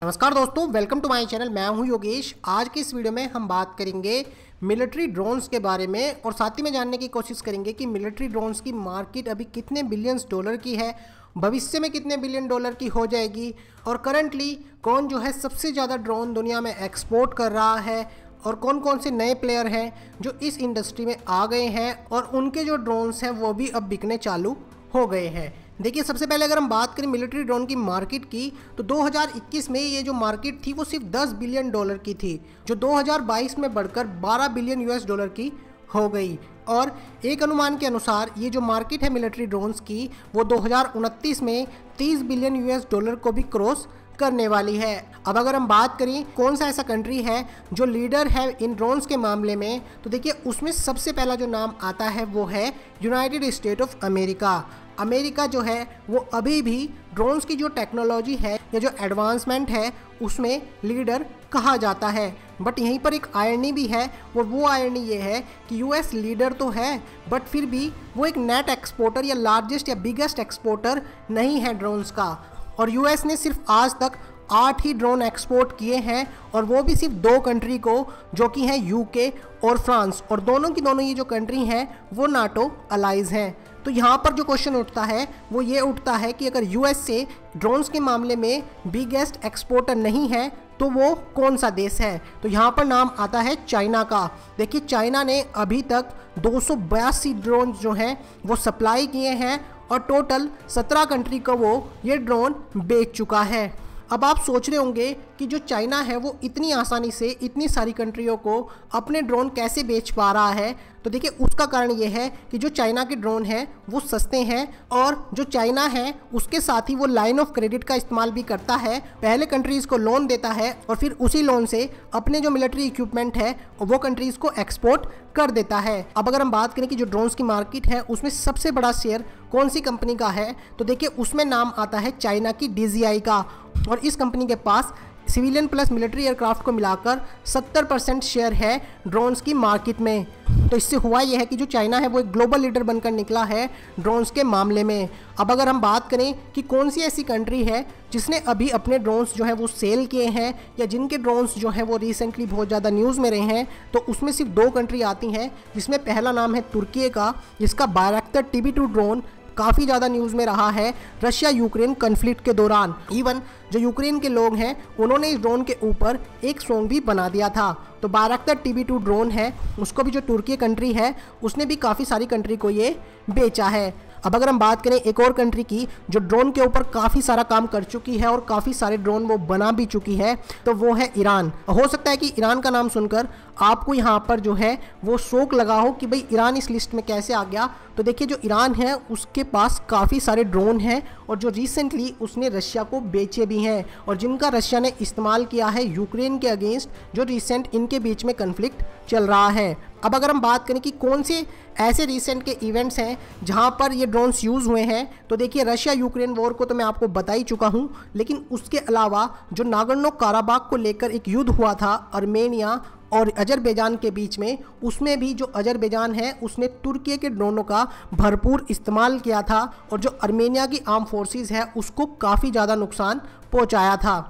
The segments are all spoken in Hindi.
नमस्कार दोस्तों, वेलकम टू माय चैनल। मैं हूं योगेश। आज की इस वीडियो में हम बात करेंगे मिलिट्री ड्रोन्स के बारे में और साथ ही में जानने की कोशिश करेंगे कि मिलिट्री ड्रोन्स की मार्केट अभी कितने बिलियंस डॉलर की है, भविष्य में कितने बिलियन डॉलर की हो जाएगी और करंटली कौन जो है सबसे ज़्यादा ड्रोन दुनिया में एक्सपोर्ट कर रहा है और कौन कौन से नए प्लेयर हैं जो इस इंडस्ट्री में आ गए हैं और उनके जो ड्रोन्स हैं वो भी अब बिकने चालू हो गए हैं। देखिए, सबसे पहले अगर हम बात करें मिलिट्री ड्रोन की मार्केट की तो 2021 में ये जो मार्केट थी वो सिर्फ 10 बिलियन डॉलर की थी, जो 2022 में बढ़कर 12 बिलियन यूएस डॉलर की हो गई। और एक अनुमान के अनुसार ये जो मार्केट है मिलिट्री ड्रोन्स की वो 2029 में 30 बिलियन यूएस डॉलर को भी क्रॉस करने वाली है। अब अगर हम बात करें कौन सा ऐसा कंट्री है जो लीडर है इन ड्रोन्स के मामले में, तो देखिए उसमें सबसे पहला जो नाम आता है वो है United state of America. America जो है वो अभी भी ड्रोन्स की जो टेक्नोलॉजी है या जो एडवांसमेंट है उसमें लीडर कहा जाता है। बट यहीं पर एक आयरनी भी है और वो आयरनी ये है कि यूएस लीडर तो है बट फिर भी वो एक नेट एक्सपोर्टर या लार्जेस्ट या बिगेस्ट एक्सपोर्टर नहीं है ड्रोन्स का। और यूएस ने सिर्फ आज तक 8 ही ड्रोन एक्सपोर्ट किए हैं और वो भी सिर्फ 2 कंट्री को, जो कि हैं यूके और फ्रांस, और दोनों की दोनों ये जो कंट्री हैं वो नाटो अलाइज हैं। तो यहाँ पर जो क्वेश्चन उठता है वो ये उठता है कि अगर यूएस से ड्रोन्स के मामले में बिगेस्ट एक्सपोर्टर नहीं है तो वो कौन सा देश है, तो यहाँ पर नाम आता है चाइना का। देखिए, चाइना ने अभी तक 282 ड्रोन जो हैं वो सप्लाई किए हैं और टोटल 17 कंट्री को वो ये ड्रोन बेच चुका है। अब आप सोच रहे होंगे कि जो चाइना है वो इतनी आसानी से इतनी सारी कंट्रियों को अपने ड्रोन कैसे बेच पा रहा है, तो देखिए उसका कारण ये है कि जो चाइना के ड्रोन हैं वो सस्ते हैं और जो चाइना है उसके साथ ही वो लाइन ऑफ क्रेडिट का इस्तेमाल भी करता है। पहले कंट्रीज़ को लोन देता है और फिर उसी लोन से अपने जो मिलिट्री इक्विपमेंट है वो कंट्रीज़ को एक्सपोर्ट कर देता है। अब अगर हम बात करें कि जो ड्रोन्स की मार्केट है उसमें सबसे बड़ा शेयर कौन सी कंपनी का है, तो देखिए उसमें नाम आता है चाइना की DJI का। और इस कंपनी के पास सिविलियन प्लस मिलिट्री एयरक्राफ्ट को मिलाकर 70% शेयर है ड्रोन्स की मार्केट में। तो इससे हुआ यह है कि जो चाइना है वो एक ग्लोबल लीडर बनकर निकला है ड्रोन्स के मामले में। अब अगर हम बात करें कि कौन सी ऐसी कंट्री है जिसने अभी अपने ड्रोन्स जो है वो सेल किए हैं या जिनके ड्रोन्स जो है वो रिसेंटली बहुत ज़्यादा न्यूज़ में रहे हैं, तो उसमें सिर्फ 2 कंट्री आती हैं, जिसमें पहला नाम है तुर्की का, जिसका बायरक्टर TB2 ड्रोन काफ़ी ज़्यादा न्यूज़ में रहा है रशिया यूक्रेन कन्फ्लिक्ट के दौरान। इवन जो यूक्रेन के लोग हैं उन्होंने इस ड्रोन के ऊपर एक सॉन्ग भी बना दिया था। तो बायरक्टर TB2 ड्रोन है उसको भी जो तुर्की कंट्री है उसने भी काफ़ी सारी कंट्री को ये बेचा है। अब अगर हम बात करें एक और कंट्री की जो ड्रोन के ऊपर काफ़ी सारा काम कर चुकी है और काफ़ी सारे ड्रोन वो बना भी चुकी है, तो वो है ईरान। हो सकता है कि ईरान का नाम सुनकर आपको यहाँ पर जो है वो शौक लगा हो कि भाई ईरान इस लिस्ट में कैसे आ गया। तो देखिए, जो ईरान है उसके पास काफ़ी सारे ड्रोन हैं और जो रिसेंटली उसने रशिया को बेचे भी हैं और जिनका रशिया ने इस्तेमाल किया है यूक्रेन के अगेंस्ट जो रिसेंट इनके बीच में कन्फ्लिक्ट चल रहा है। अब अगर हम बात करें कि कौन से ऐसे रिसेंट के इवेंट्स हैं जहां पर ये ड्रोन्स यूज़ हुए हैं, तो देखिए रशिया यूक्रेन वॉर को तो मैं आपको बता ही चुका हूं, लेकिन उसके अलावा जो नागोर्नो काराबाख को लेकर एक युद्ध हुआ था अर्मेनिया और अजरबैजान के बीच में, उसमें भी जो अजरबैजान है उसने तुर्की के ड्रोनों का भरपूर इस्तेमाल किया था और जो अर्मेनिया की आर्म फोर्सेस है उसको काफ़ी ज़्यादा नुकसान पहुंचाया था।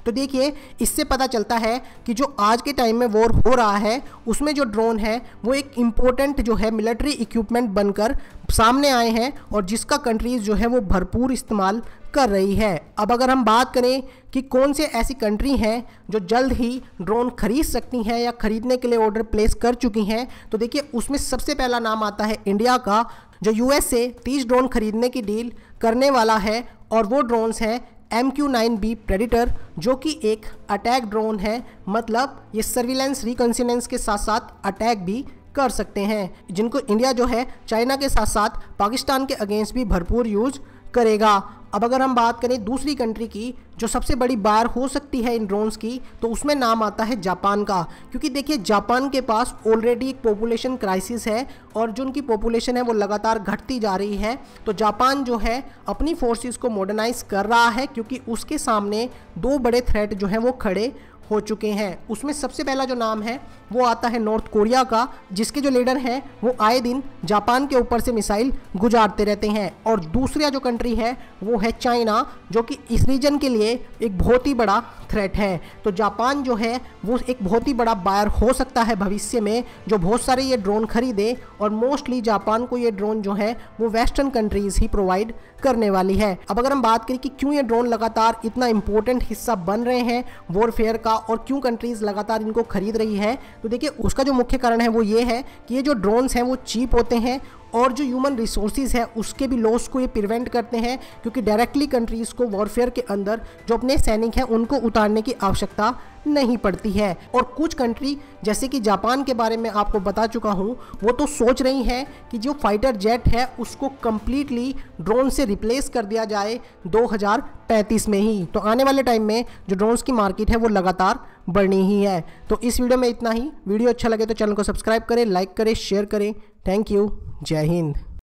तो देखिए, इससे पता चलता है कि जो आज के टाइम में वॉर हो रहा है उसमें जो ड्रोन है वो एक इम्पोर्टेंट जो है मिलिट्री इक्विपमेंट बनकर सामने आए हैं और जिसका कंट्रीज़ जो है वो भरपूर इस्तेमाल कर रही है। अब अगर हम बात करें कि कौन से ऐसी कंट्री हैं जो जल्द ही ड्रोन खरीद सकती हैं या खरीदने के लिए ऑर्डर प्लेस कर चुकी हैं, तो देखिए उसमें सबसे पहला नाम आता है इंडिया का, जो यूएस से 30 ड्रोन खरीदने की डील करने वाला है और वो ड्रोन्स हैं MQ-9B प्रेडिटर, जो कि एक अटैक ड्रोन है। मतलब ये सर्विलेंस रिकॉन्सिनेंस के साथ साथ अटैक भी कर सकते हैं, जिनको इंडिया जो है चाइना के साथ साथ पाकिस्तान के अगेंस्ट भी भरपूर यूज करेगा। अब अगर हम बात करें दूसरी कंट्री की जो सबसे बड़ी बार हो सकती है इन ड्रोन्स की, तो उसमें नाम आता है जापान का, क्योंकि देखिए जापान के पास ऑलरेडी एक पॉपुलेशन क्राइसिस है और जो उनकी पॉपुलेशन है वो लगातार घटती जा रही है। तो जापान जो है अपनी फोर्सेस को मॉडर्नाइज कर रहा है क्योंकि उसके सामने 2 बड़े थ्रेट जो हैं वो खड़े हो चुके हैं। उसमें सबसे पहला जो नाम है वो आता है नॉर्थ कोरिया का, जिसके जो लीडर हैं वो आए दिन जापान के ऊपर से मिसाइल गुजारते रहते हैं। और दूसरा जो कंट्री है वो है चाइना, जो कि इस रीजन के लिए एक बहुत ही बड़ा थ्रेट है। तो जापान जो है वो एक बहुत ही बड़ा बायर हो सकता है भविष्य में, जो बहुत सारे ये ड्रोन खरीदे। और मोस्टली जापान को ये ड्रोन जो है वो वेस्टर्न कंट्रीज ही प्रोवाइड करने वाली है। अब अगर हम बात करें कि क्यों ये ड्रोन लगातार इतना इंपॉर्टेंट हिस्सा बन रहे हैं वॉरफेयर का और क्यों कंट्रीज लगातार इनको खरीद रही है, तो देखिए उसका जो मुख्य कारण है वो ये है कि ये जो ड्रोन्स हैं वो चीप होते हैं और जो ह्यूमन रिसोर्सेज है उसके भी लॉस को ये प्रिवेंट करते हैं, क्योंकि डायरेक्टली कंट्रीज़ को वॉरफेयर के अंदर जो अपने सैनिक हैं उनको उतारने की आवश्यकता नहीं पड़ती है। और कुछ कंट्री जैसे कि जापान के बारे में आपको बता चुका हूँ, वो तो सोच रही हैं कि जो फाइटर जेट है उसको कम्प्लीटली ड्रोन से रिप्लेस कर दिया जाए 2035 में ही। तो आने वाले टाइम में जो ड्रोन्स की मार्केट है वो लगातार बढ़नी ही है। तो इस वीडियो में इतना ही। वीडियो अच्छा लगे तो चैनल को सब्सक्राइब करें, लाइक करें, शेयर करें। Thank you. जय हिंद।